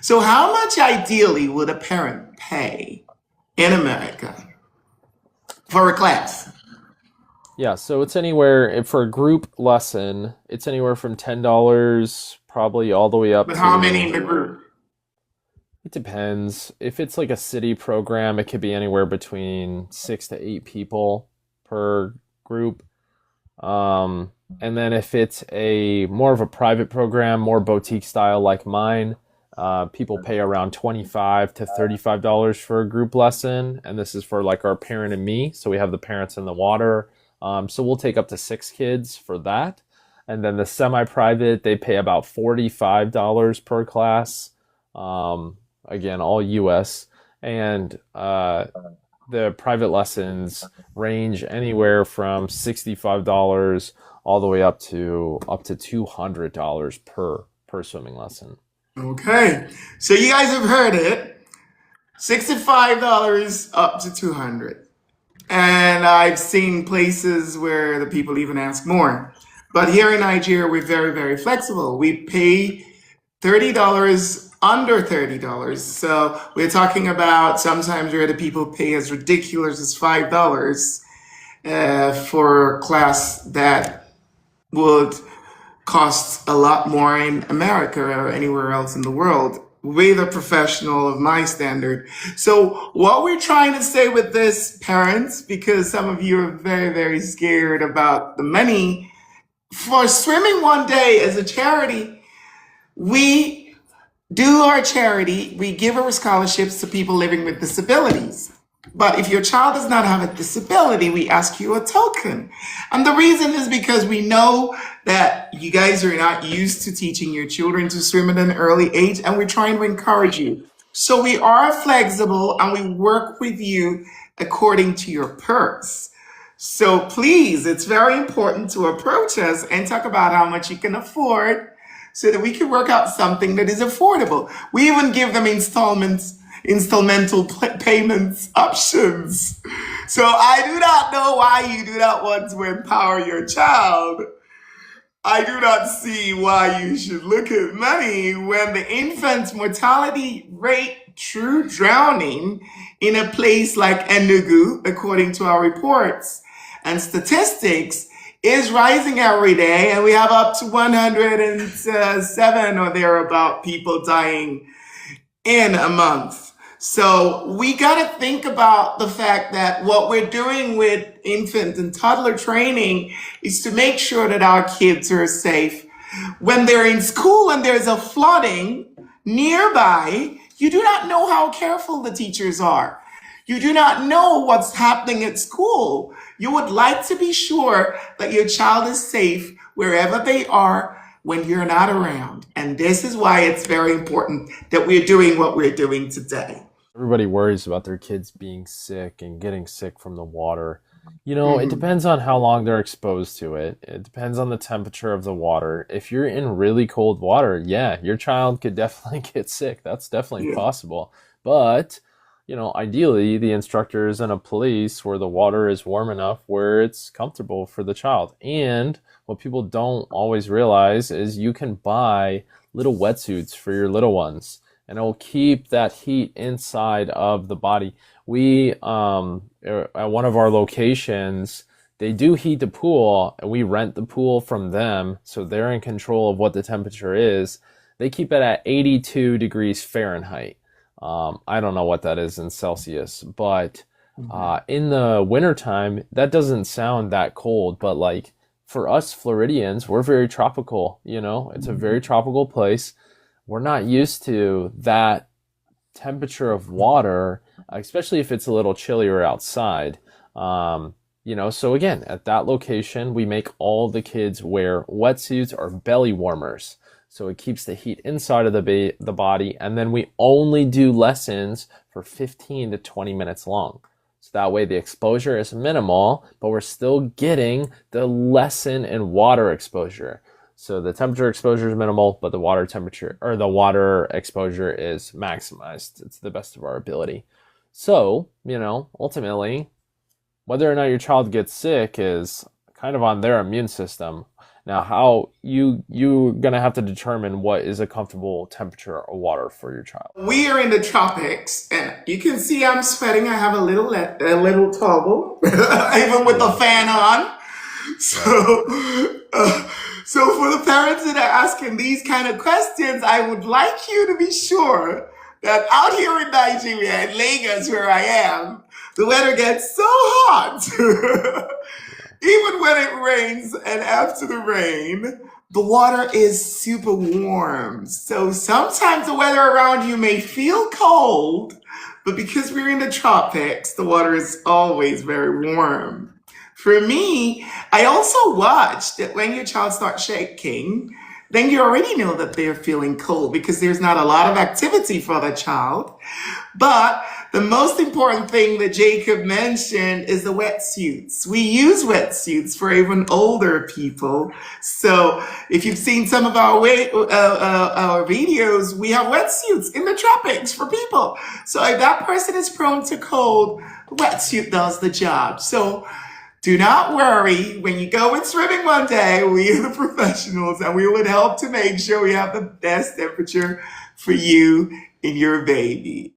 So how much ideally would a parent pay in America for a class? Yeah, so it's anywhere for a group lesson, it's anywhere from $10 probably all the way up But how many in to the group? it depends. If it's like a city program, it could be anywhere between 6 to 8 people per group. And then if it's a more of a private program, more boutique style like mine, people pay around $25 to $35 for a group lesson, and this is for like our parent and me. So we have the parents in the water. So we'll take up to 6 kids for that. And then the semi-private, they pay about $45 per class. Again, all US. And the private lessons range anywhere from $65 all the way up to $200 per swimming lesson. Okay. So you guys have heard it. $65 up to 200. And I've seen places where the people even ask more. But here in Nigeria, we're very, very flexible. We pay $30 under $30. So we're talking about sometimes where the people pay as ridiculous as $5 for a class that would costs a lot more in America or anywhere else in the world with a professional of my standard. So what we're trying to say with this, parents, because some of you are very, very scared about the money for swimming one day as a charity, we do our charity, we give our scholarships to people living with disabilities. But if your child does not have a disability, we ask you a token. And the reason is because we know that you guys are not used to teaching your children to swim at an early age, and we're trying to encourage you. So we are flexible and we work with you according to your purse. So please, it's very important to approach us and talk about how much you can afford so that we can work out something that is affordable. We even give them installmental payments options. So I do not know why you do not want to empower your child. I do not see why you should look at money when the infant mortality rate through drowning in a place like Enugu, according to our reports and statistics, is rising every day, and we have up to 107 or thereabout people dying in a month. So we got to think about the fact that what we're doing with infant and toddler training is to make sure that our kids are safe. When they're in school and there's a flooding nearby, you do not know how careful the teachers are. You do not know what's happening at school. You would like to be sure that your child is safe wherever they are when you're not around. And this is why it's very important that we're doing what we're doing today. Everybody worries about their kids being sick and getting sick from the water. It Mhm. depends on how long they're exposed to it. It depends on the temperature of the water. If you're in really cold water, yeah, your child could definitely get sick. That's definitely Yeah. possible. But, ideally, the instructor is in a place where the water is warm enough where it's comfortable for the child. And what people don't always realize is you can buy little wetsuits for your little ones, and it will keep that heat inside of the body. We, at one of our locations, they do heat the pool, and we rent the pool from them, so they're in control of what the temperature is. They keep it at 82 degrees Fahrenheit. I don't know what that is in Celsius, but in the wintertime, that doesn't sound that cold, but like for us Floridians, we're very tropical, it's a very tropical place. We're not used to that temperature of water, especially if it's a little chillier outside. So again, at that location, we make all the kids wear wetsuits or belly warmers. So it keeps the heat inside of the body. And then we only do lessons for 15 to 20 minutes long. So that way the exposure is minimal, but we're still getting the lesson and water exposure. So the temperature exposure is minimal, but the water temperature or the water exposure is maximized. It's the best of our ability. So, ultimately, whether or not your child gets sick is kind of on their immune system. Now, how you're gonna have to determine what is a comfortable temperature of water for your child. We are in the tropics, and you can see I'm sweating. I have a little towel, even with the Yeah, fan on. right. So, so for the parents that are asking these kind of questions, I would like you to be sure that out here in Nigeria, in Lagos, where I am, the weather gets so hot. Yeah. Even when it rains and after the rain, the water is super warm. So sometimes the weather around you may feel cold, but because we're in the tropics, the water is always very warm. For me, I also watch that when your child starts shaking, then you already know that they're feeling cold because there's not a lot of activity for the child. But the most important thing that Jacob mentioned is the wetsuits. We use wetsuits for even older people. So if you've seen some of our videos, we have wetsuits in the tropics for people. So if that person is prone to cold, the wetsuit does the job. So do not worry. When you go in swimming one day, we are the professionals and we would help to make sure we have the best temperature for you and your baby.